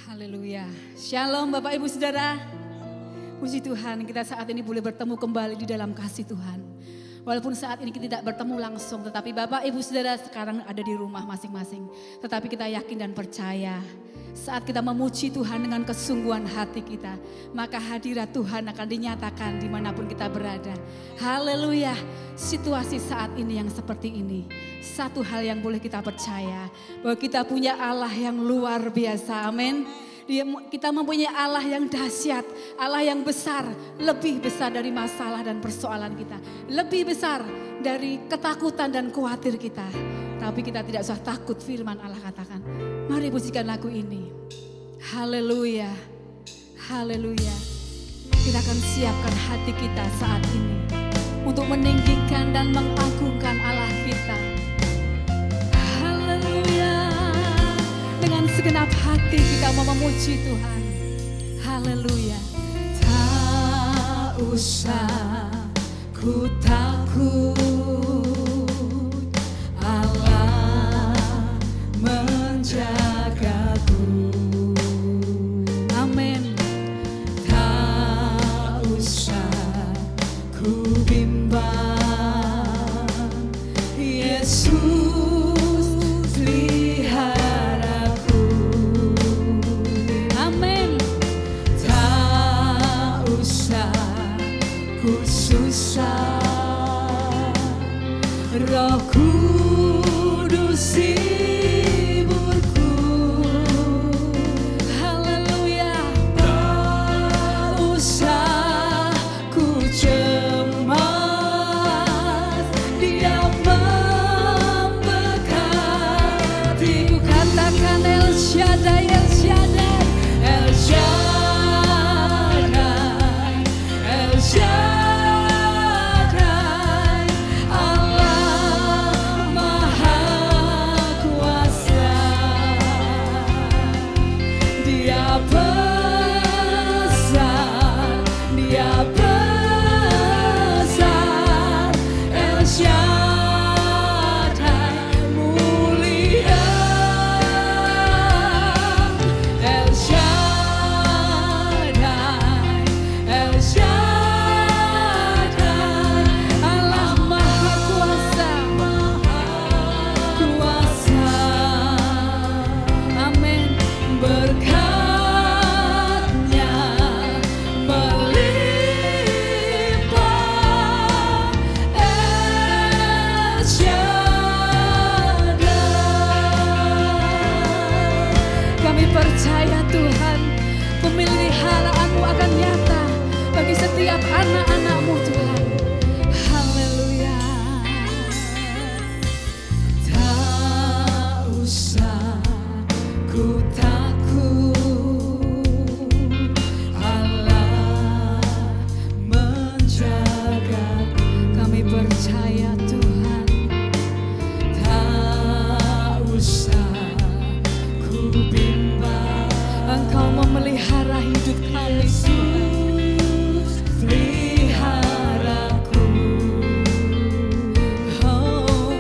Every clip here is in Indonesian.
Haleluya. Shalom Bapak Ibu Saudara. Puji Tuhan kita saat ini boleh bertemu kembali di dalam kasih Tuhan. Walaupun saat ini kita tidak bertemu langsung, tetapi Bapak Ibu Saudara sekarang ada di rumah masing-masing. Tetapi kita yakin dan percaya saat kita memuji Tuhan dengan kesungguhan hati kita, maka hadirat Tuhan akan dinyatakan dimanapun kita berada. Haleluya. Situasi saat ini yang seperti ini, satu hal yang boleh kita percaya, bahwa kita punya Allah yang luar biasa. Amin. Kita mempunyai Allah yang dahsyat, Allah yang besar, lebih besar dari masalah dan persoalan kita, lebih besar dari ketakutan dan khawatir kita. Tapi kita tidak usah takut, firman Allah katakan. Mari pujikan lagu ini. Haleluya, haleluya. Kita akan siapkan hati kita saat ini untuk meninggikan dan mengagungkan Allah kita. Haleluya. Dengan segenap hati kita mau memuji Tuhan. Haleluya. Tak usah ku takut, Allah menjagaku. Amin. Tak usah ku bimbang, Yesus susah, Roh Kudus hiburku. Haleluya. Tak usah ku cemas, Dia memberkati. Ku katakan El Shaddai, El Shaddai, El Shaddai, El Shaddai. percaya Tuhan, pemeliharaanmu akan nyata bagi setiap anak-anakmu Tuhan. Haleluya. Tak usah ku takut, Allah menjagaku. Kami percaya Tuhan. Tak usah ku bimbang, Engkau memelihara hidup kami Tuhan. peliharaku. Oh,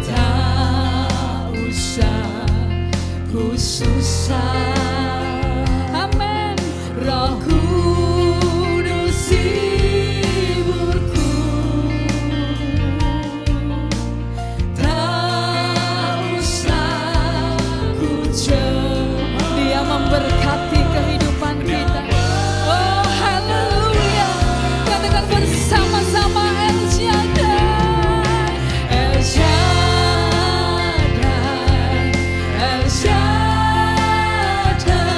tak usah ku susah. Amin. Roh Kudus hiburku. Tak usah ku cemas, Dia memberkati kehidupan kita. Oh haleluya. Katakan bersama-sama El Shaddai. El Shaddai, El Shaddai.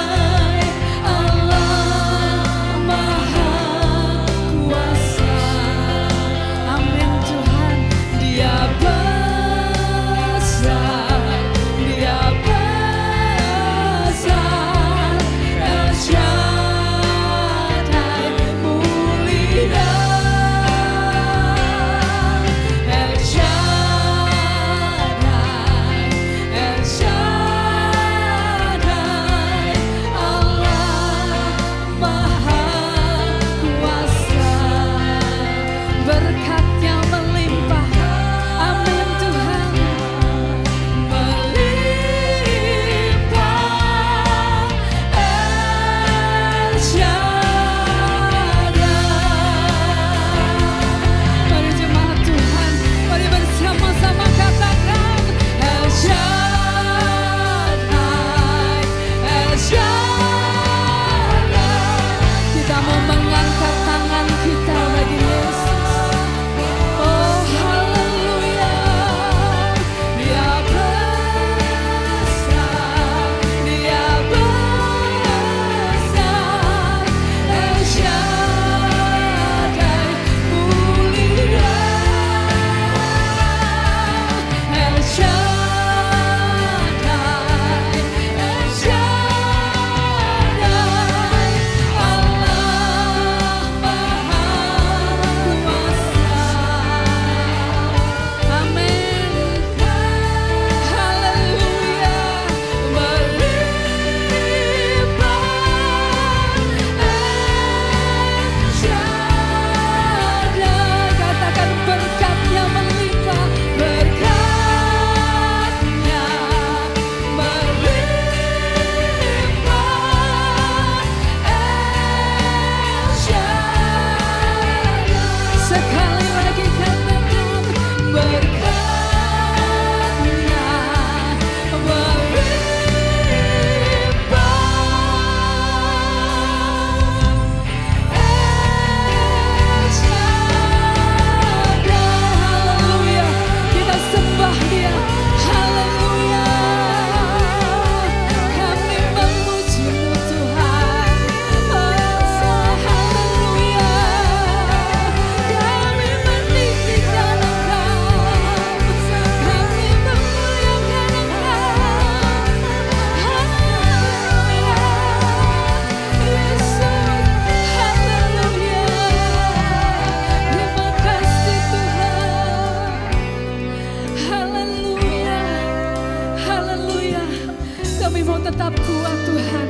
mau tetap kuat Tuhan.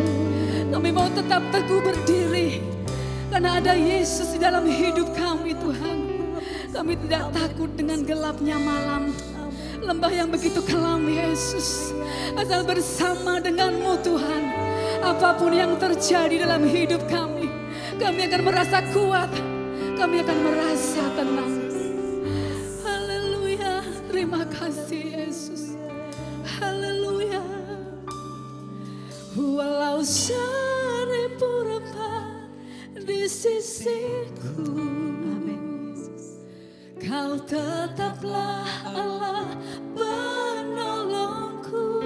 Kami mau tetap teguh berdiri. Karena ada Yesus di dalam hidup kami Tuhan. Kami tidak takut dengan gelapnya malam. Lembah yang begitu kelam Yesus. Asal bersama denganmu Tuhan. Apapun yang terjadi dalam hidup kami akan merasa kuat. Kami akan merasa tenang. Haleluya. Terima kasih Yesus. Haleluya. Walau seribu rempah di sisiku, Kau tetaplah Allah penolongku.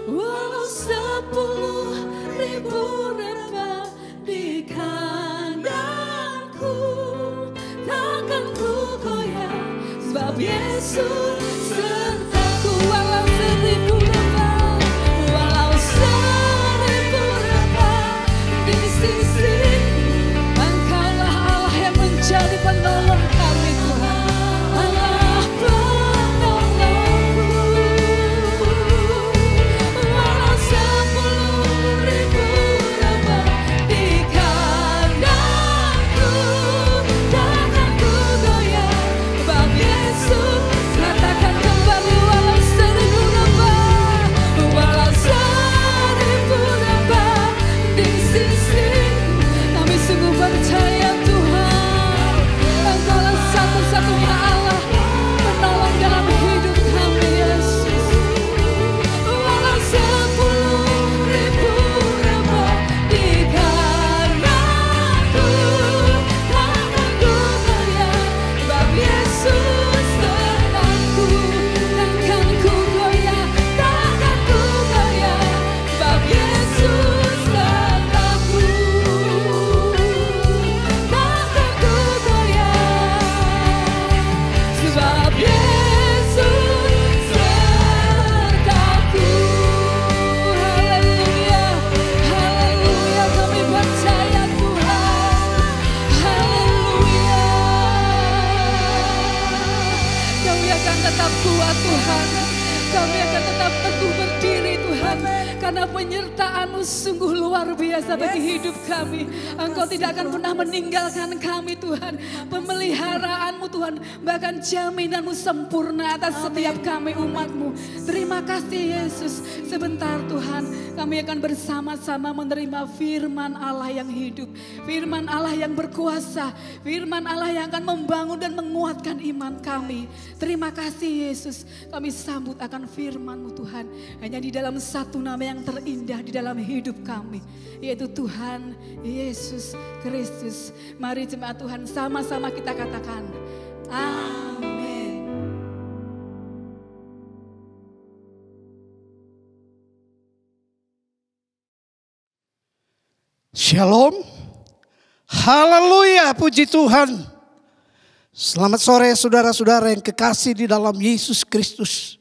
Walau 10.000 rempah di kananku, takkan ku goyah, sebab Yesus sertaku. Walau 1000 rempah, walau 1000 rempah di sisiku, Engkaulah Allah yang menjadi penolong kami Tuhan. Allah penolongku. Walau 10.000 rempah di kananku, takkan ku goyah, sebab Yesus. Katakan kembali, walau 1000 rempah, walau 1000 rempah di sisiku, kami sungguh percaya Tuhan, Engkaulah satu-satunya Allah penolong dalam hidup kami Yesus. Walau 10.000 rempah di kananku, takkan ku goyah, sebab Yesus sertaku. Takkan ku goyah, takkan ku goyah, sebab Yesus sertaku. Takkan ku goyah, sebab Yesus sertaku. Haleluya, haleluya, kami percaya Tuhan. Haleluya. Kami akan tetap kuat Tuhan. Kami akan tetap teguh berdiri Tuhan. Karena penyertaan-Mu sungguh luar biasa bagi hidup kami. Engkau tidak akan pernah meninggalkan kami Tuhan. Pemeliharaan-Mu Tuhan, bahkan jaminan-Mu sempurna atas setiap kami umat-Mu. Terima kasih Yesus. Sebentar Tuhan, kami akan bersama-sama menerima firman Allah yang hidup. Firman Allah yang berkuasa. Firman Allah yang akan membangun dan menguatkan iman kami. Terima kasih Yesus. Kami sambut akan firman-Mu Tuhan. Hanya di dalam satu nama yang terindah di dalam hidup kami, yaitu Tuhan Yesus Kristus. Mari jemaat Tuhan sama-sama kita katakan amin. Shalom. Haleluya, puji Tuhan. Selamat sore saudara-saudara yang kekasih di dalam Yesus Kristus.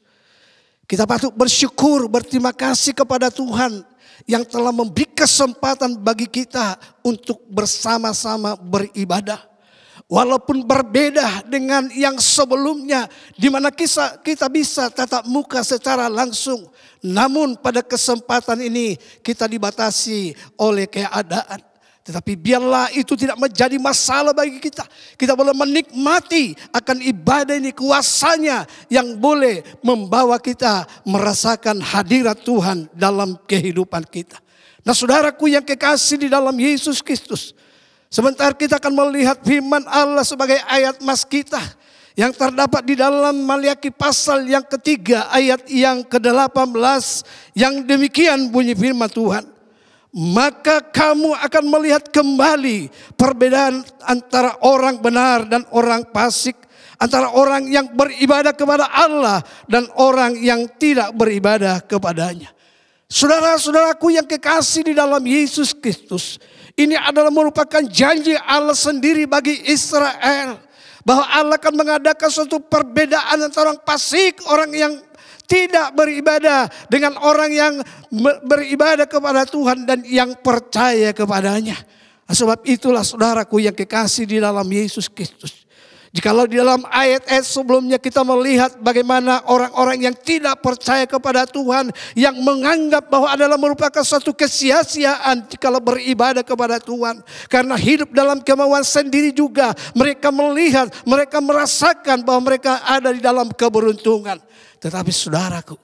Kita patut bersyukur, berterima kasih kepada Tuhan yang telah memberi kesempatan bagi kita untuk bersama-sama beribadah. Walaupun berbeda dengan yang sebelumnya, di mana kita bisa tatap muka secara langsung. Namun pada kesempatan ini kita dibatasi oleh keadaan. Tetapi biarlah itu tidak menjadi masalah bagi kita. Kita boleh menikmati akan ibadah ini, kuasanya yang boleh membawa kita merasakan hadirat Tuhan dalam kehidupan kita. Nah saudaraku yang kekasih di dalam Yesus Kristus. Sebentar kita akan melihat firman Allah sebagai ayat mas kita. Yang terdapat di dalam Maliaki pasal yang ketiga ayat yang ke-18. Yang demikian bunyi firman Tuhan. Maka kamu akan melihat kembali perbedaan antara orang benar dan orang fasik, antara orang yang beribadah kepada Allah dan orang yang tidak beribadah kepadanya. Saudara-saudaraku yang kekasih di dalam Yesus Kristus, ini adalah merupakan janji Allah sendiri bagi Israel, bahwa Allah akan mengadakan suatu perbedaan antara orang fasik, orang yang tidak beribadah dengan orang yang beribadah kepada Tuhan dan yang percaya kepadanya. Sebab itulah saudaraku yang kekasih di dalam Yesus Kristus. Jikalau di dalam ayat-ayat sebelumnya kita melihat bagaimana orang-orang yang tidak percaya kepada Tuhan, yang menganggap bahwa adalah merupakan suatu kesia-siaan jikalau beribadah kepada Tuhan. Karena hidup dalam kemauan sendiri juga, mereka melihat, mereka merasakan bahwa mereka ada di dalam keberuntungan. Tetapi saudaraku,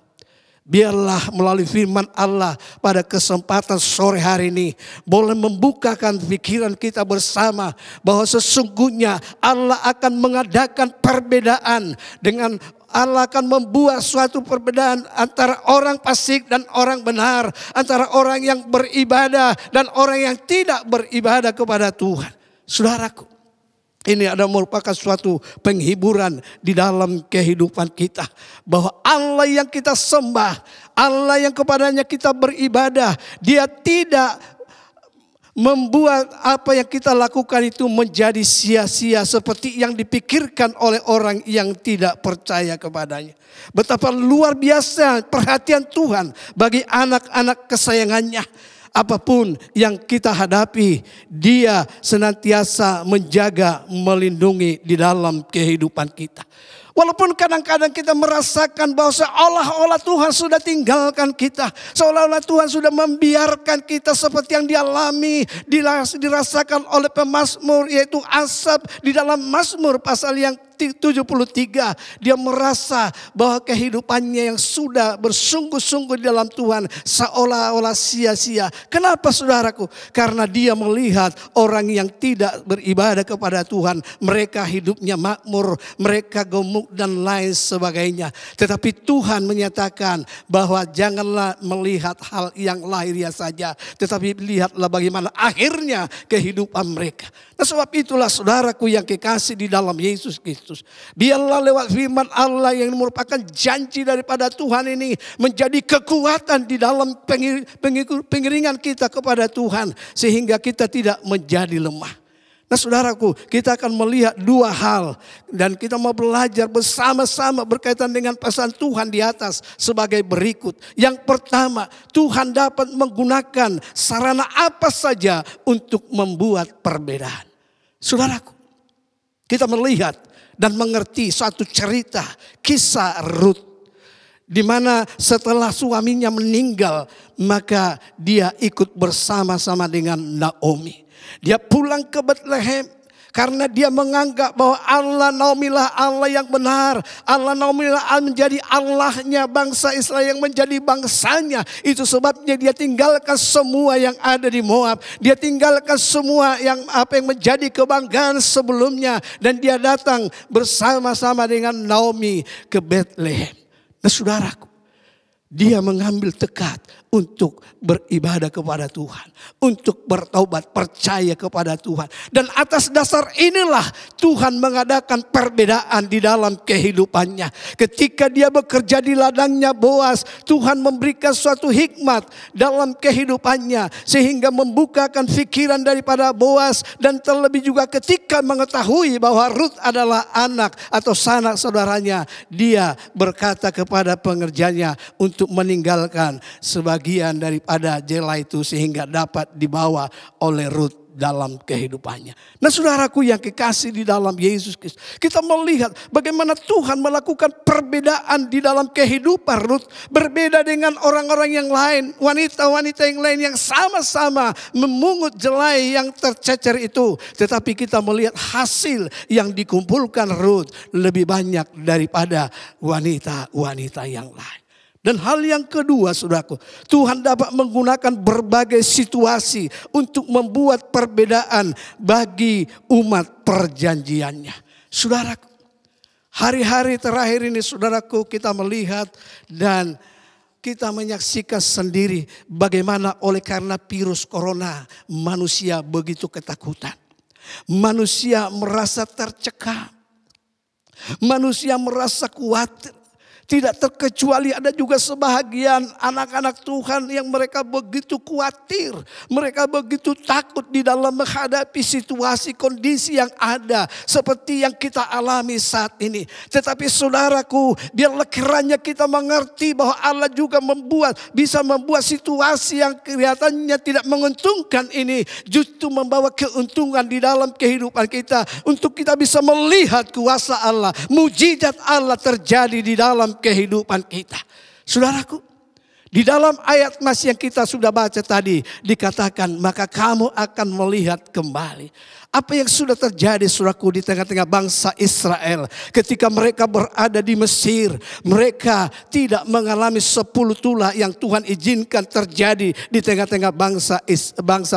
biarlah melalui firman Allah pada kesempatan sore hari ini boleh membukakan pikiran kita bersama bahwa sesungguhnya Allah akan mengadakan perbedaan dengan Allah akan membuat suatu perbedaan antara orang fasik dan orang benar, antara orang yang beribadah dan orang yang tidak beribadah kepada Tuhan. Saudaraku, ini adalah merupakan suatu penghiburan di dalam kehidupan kita. Bahwa Allah yang kita sembah, Allah yang kepadanya kita beribadah, Dia tidak membuat apa yang kita lakukan itu menjadi sia-sia seperti yang dipikirkan oleh orang yang tidak percaya kepadanya. Betapa luar biasa perhatian Tuhan bagi anak-anak kesayangannya. Apapun yang kita hadapi, Dia senantiasa menjaga, melindungi di dalam kehidupan kita. Walaupun kadang-kadang kita merasakan bahwa seolah-olah Tuhan sudah tinggalkan kita. Seolah-olah Tuhan sudah membiarkan kita seperti yang dialami, dirasakan oleh pemazmur, yaitu Asaf di dalam Mazmur pasal yang 73. Dia merasa bahwa kehidupannya yang sudah bersungguh-sungguh di dalam Tuhan seolah-olah sia-sia. Kenapa saudaraku? Karena dia melihat orang yang tidak beribadah kepada Tuhan, mereka hidupnya makmur, mereka gemuk dan lain sebagainya. Tetapi Tuhan menyatakan bahwa janganlah melihat hal yang lahiriah saja, tetapi lihatlah bagaimana akhirnya kehidupan mereka. Nah, sebab itulah saudaraku yang kekasih di dalam Yesus Kristus, biarlah lewat firman Allah yang merupakan janji daripada Tuhan ini menjadi kekuatan di dalam pengiringan kita kepada Tuhan, sehingga kita tidak menjadi lemah. Nah saudaraku, kita akan melihat dua hal dan kita mau belajar bersama-sama berkaitan dengan pesan Tuhan di atas sebagai berikut. Yang pertama, Tuhan dapat menggunakan sarana apa saja untuk membuat perbedaan. Saudaraku, kita melihat dan mengerti suatu cerita kisah Rut, di mana setelah suaminya meninggal, maka dia ikut bersama-sama dengan Naomi. Dia pulang ke Bethlehem karena dia menganggap bahwa Allah Naomi lah Allah yang benar. Allah Naomi lah menjadi Allahnya bangsa Israel yang menjadi bangsanya. Itu sebabnya dia tinggalkan semua yang ada di Moab. Dia tinggalkan semua yang menjadi kebanggaan sebelumnya. Dan dia datang bersama-sama dengan Naomi ke Bethlehem. Nah saudaraku, dia mengambil tekad untuk beribadah kepada Tuhan, untuk bertaubat, percaya kepada Tuhan. Dan atas dasar inilah Tuhan mengadakan perbedaan di dalam kehidupannya. Ketika dia bekerja di ladangnya Boas, Tuhan memberikan suatu hikmat dalam kehidupannya, sehingga membukakan pikiran daripada Boas. Dan terlebih juga ketika mengetahui bahwa Rut adalah anak atau sanak saudaranya, dia berkata kepada pengerjanya untuk meninggalkan sebagian daripada jela itu sehingga dapat dibawa oleh Rut dalam kehidupannya. Nah saudaraku yang kekasih di dalam Yesus Kristus, kita melihat bagaimana Tuhan melakukan perbedaan di dalam kehidupan Rut. Berbeda dengan orang-orang yang lain, wanita-wanita yang lain yang sama-sama memungut jelai yang tercecer itu. Tetapi kita melihat hasil yang dikumpulkan Rut lebih banyak daripada wanita-wanita yang lain. Dan hal yang kedua saudaraku, Tuhan dapat menggunakan berbagai situasi untuk membuat perbedaan bagi umat perjanjiannya. Saudaraku, hari-hari terakhir ini saudaraku kita melihat dan kita menyaksikan sendiri bagaimana oleh karena virus corona manusia begitu ketakutan. Manusia merasa tercekam. Manusia merasa khawatir. Tidak terkecuali ada juga sebahagian anak-anak Tuhan yang mereka begitu khawatir. Mereka begitu takut di dalam menghadapi situasi kondisi yang ada. Seperti yang kita alami saat ini. Tetapi saudaraku, biarlah kiranya kita mengerti bahwa Allah juga bisa membuat situasi yang kelihatannya tidak menguntungkan ini. Justru membawa keuntungan di dalam kehidupan kita. Untuk kita bisa melihat kuasa Allah. Mujizat Allah terjadi di dalam kehidupan kita. Saudaraku, di dalam ayat mas yang kita sudah baca tadi dikatakan maka kamu akan melihat kembali. Apa yang sudah terjadi saudaraku di tengah-tengah bangsa Israel ketika mereka berada di Mesir. Mereka tidak mengalami 10 tulah yang Tuhan izinkan terjadi di tengah-tengah bangsa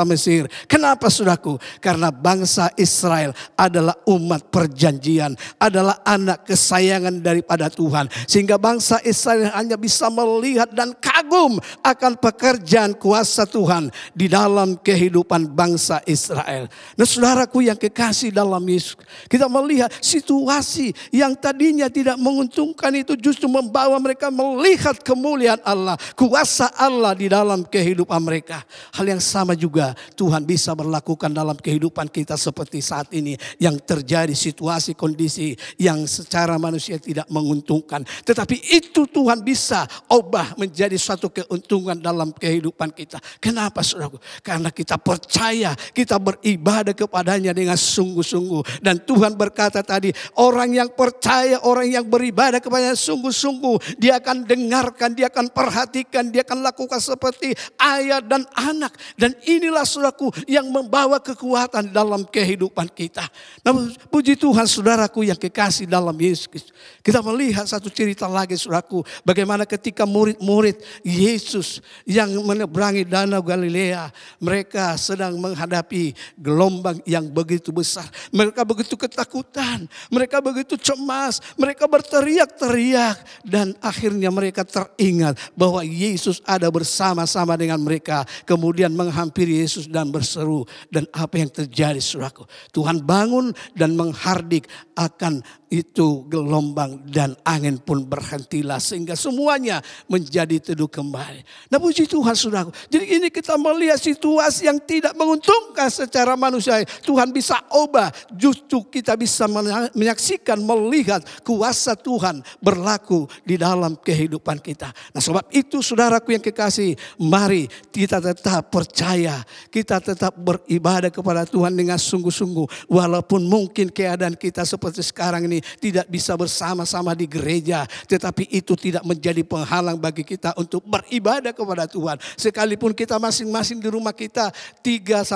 Mesir. Kenapa saudaraku? Karena bangsa Israel adalah umat perjanjian. Adalah anak kesayangan daripada Tuhan. Sehingga bangsa Israel hanya bisa melihat dan kagum akan pekerjaan kuasa Tuhan di dalam kehidupan bangsa Israel. Nah saudara yang kekasih dalam Yesus, kita melihat situasi yang tadinya tidak menguntungkan itu justru membawa mereka melihat kemuliaan Allah, kuasa Allah di dalam kehidupan mereka. Hal yang sama juga Tuhan bisa berlakukan dalam kehidupan kita seperti saat ini yang terjadi situasi kondisi yang secara manusia tidak menguntungkan. Tetapi itu Tuhan bisa ubah menjadi suatu keuntungan dalam kehidupan kita. Kenapa saudaraku? Karena kita percaya, kita beribadah kepada dengan sungguh-sungguh. Dan Tuhan berkata tadi, orang yang percaya, orang yang beribadah kepada sungguh-sungguh, dia akan dengarkan, dia akan perhatikan, dia akan lakukan seperti ayah dan anak. Dan inilah saudaraku yang membawa kekuatan dalam kehidupan kita. Namun puji Tuhan saudaraku yang kekasih dalam Yesus. Kita melihat satu cerita lagi saudaraku, bagaimana ketika murid-murid Yesus yang menyeberangi Danau Galilea, mereka sedang menghadapi gelombang yang begitu besar. Mereka begitu ketakutan. Mereka begitu cemas. Mereka berteriak-teriak. Dan akhirnya mereka teringat bahwa Yesus ada bersama-sama dengan mereka. Kemudian menghampiri Yesus dan berseru. Dan apa yang terjadi saudaraku? Tuhan bangun dan menghardik akan itu gelombang dan angin pun berhentilah. Sehingga semuanya menjadi teduh kembali. Nah puji Tuhan saudaraku. Jadi ini kita melihat situasi yang tidak menguntungkan secara manusia. Tuhan bisa ubah, justru kita bisa menyaksikan, melihat kuasa Tuhan berlaku di dalam kehidupan kita. Nah sebab itu saudaraku yang kekasih, mari kita tetap percaya, kita tetap beribadah kepada Tuhan dengan sungguh-sungguh. Walaupun mungkin keadaan kita seperti sekarang ini tidak bisa bersama-sama di gereja, tetapi itu tidak menjadi penghalang bagi kita untuk beribadah kepada Tuhan. Sekalipun kita masing-masing di rumah kita 3-5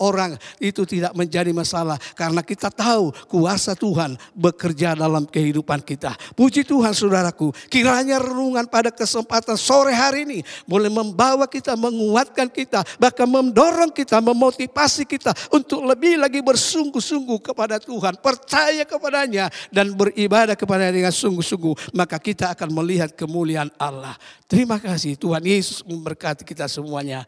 orang, itu tidak menjadi masalah karena kita tahu kuasa Tuhan bekerja dalam kehidupan kita. Puji Tuhan saudaraku, kiranya renungan pada kesempatan sore hari ini boleh membawa kita, menguatkan kita, bahkan mendorong kita, memotivasi kita untuk lebih lagi bersungguh-sungguh kepada Tuhan, percaya kepadanya dan beribadah kepadanya dengan sungguh-sungguh, maka kita akan melihat kemuliaan Allah. Terima kasih Tuhan Yesus memberkati kita semuanya.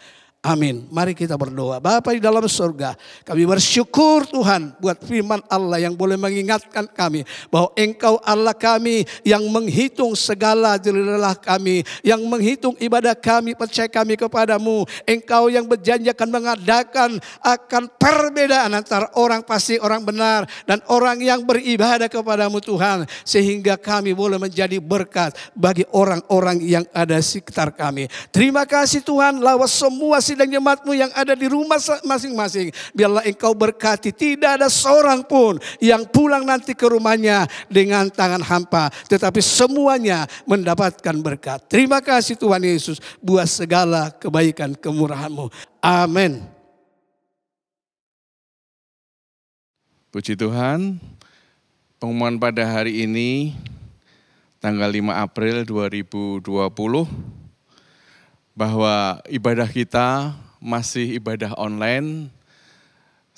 Amin. Mari kita berdoa. Bapa di dalam surga, kami bersyukur Tuhan buat firman Allah yang boleh mengingatkan kami bahwa Engkau Allah kami yang menghitung segala jerih lelah kami, yang menghitung ibadah kami, percaya kami kepadamu. Engkau yang berjanji akan mengadakan akan perbedaan antara orang fasik, orang benar dan orang yang beribadah kepadamu Tuhan, sehingga kami boleh menjadi berkat bagi orang-orang yang ada di sekitar kami. Terima kasih Tuhan, lawas semua sidang jemaat-Mu yang ada di rumah masing-masing. Biarlah Engkau berkati, tidak ada seorang pun yang pulang nanti ke rumahnya dengan tangan hampa, tetapi semuanya mendapatkan berkat. Terima kasih Tuhan Yesus buat segala kebaikan kemurahan-Mu. Amin. Puji Tuhan, pengumuman pada hari ini tanggal 5 April 2020 bahwa ibadah kita masih ibadah online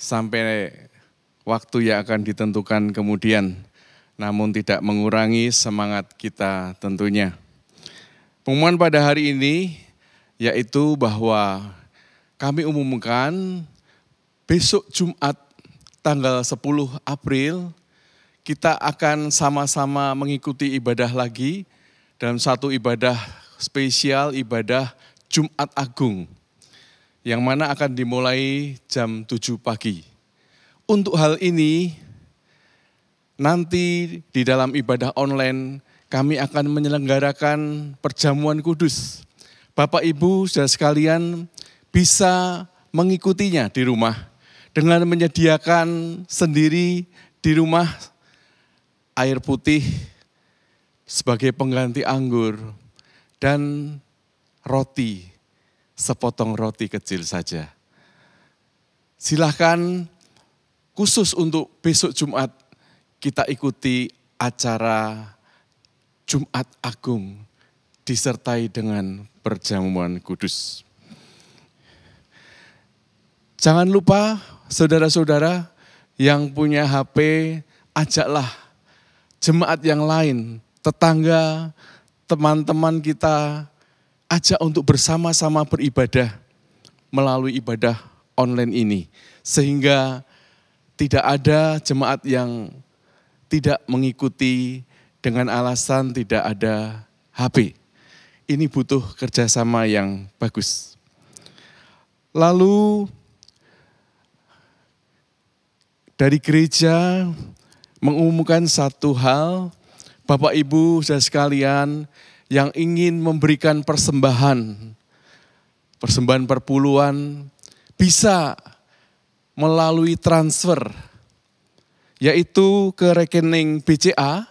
sampai waktu yang akan ditentukan kemudian, namun tidak mengurangi semangat kita tentunya. Pengumuman pada hari ini yaitu bahwa kami umumkan besok Jumat tanggal 10 April kita akan sama-sama mengikuti ibadah lagi dalam satu ibadah spesial, ibadah Jumat Agung, yang mana akan dimulai jam 7 pagi. Untuk hal ini, nanti di dalam ibadah online, kami akan menyelenggarakan perjamuan kudus. Bapak Ibu saudara sekalian bisa mengikutinya di rumah dengan menyediakan sendiri di rumah air putih sebagai pengganti anggur dan roti, sepotong roti kecil saja. Silahkan khusus untuk besok Jumat kita ikuti acara Jumat Agung disertai dengan perjamuan kudus. Jangan lupa saudara-saudara yang punya HP, ajaklah jemaat yang lain, tetangga, teman-teman kita, ajak untuk bersama-sama beribadah melalui ibadah online ini. Sehingga tidak ada jemaat yang tidak mengikuti dengan alasan tidak ada HP. Ini butuh kerjasama yang bagus. Lalu dari gereja mengumumkan satu hal, Bapak Ibu saudara sekalian yang ingin memberikan persembahan perpuluhan bisa melalui transfer, yaitu ke rekening BCA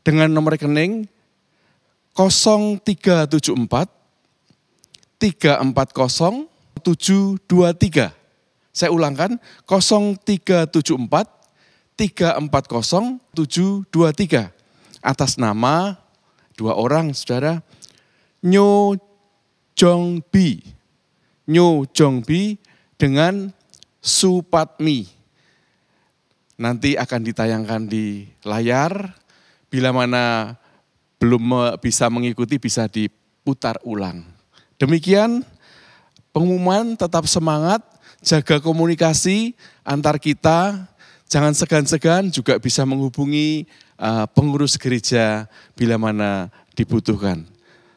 dengan nomor rekening 0374 340 723. Saya ulangkan 0374 340 723. Atas nama dua orang saudara, Nyo Jong Bi dengan Supatmi. Nanti akan ditayangkan di layar, bila mana belum bisa mengikuti bisa diputar ulang. Demikian pengumuman, tetap semangat, jaga komunikasi antar kita, jangan segan-segan juga bisa menghubungi pengurus gereja bila mana dibutuhkan.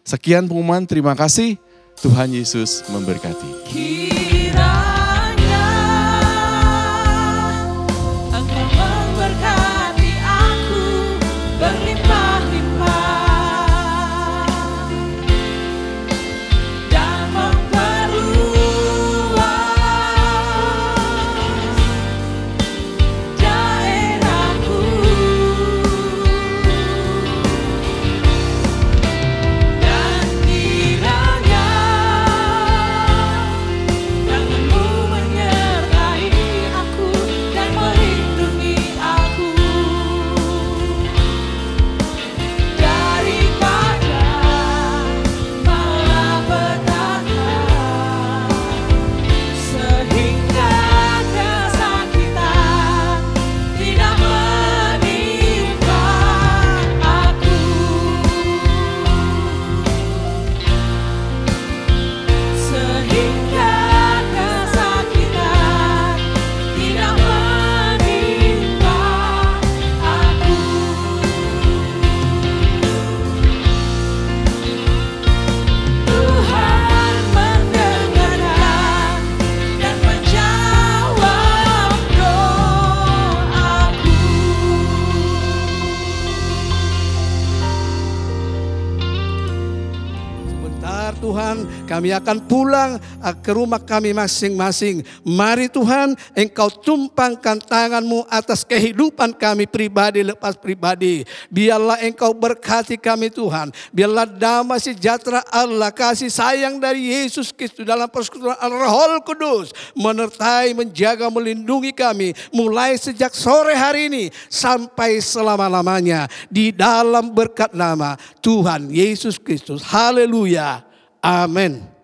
Sekian pengumuman, terima kasih, Tuhan Yesus memberkati. Kiranya Engkau memberkati aku berlimpah-limpah dan memperluas daerahku, dan kiranya tanganmu menyertai aku dan melindungi aku daripada malapetaka, sehingga kesakitan tidak menimpa aku, sehingga kesakitan tidak menimpa aku. Tuhan mendengarkan dan menjawab doaku. Sebentar Tuhan, kami akan pulang ke rumah kami masing-masing. Mari Tuhan, Engkau tumpangkan tangan-Mu atas kehidupan kami pribadi lepas pribadi. Biarlah Engkau berkati kami Tuhan. Biarlah damai sejahtera Allah, kasih sayang dari Yesus Kristus dalam persekutuan Roh Kudus menyertai, menjaga, melindungi kami mulai sejak sore hari ini sampai selama-lamanya di dalam berkat nama Tuhan Yesus Kristus. Haleluya. Amin.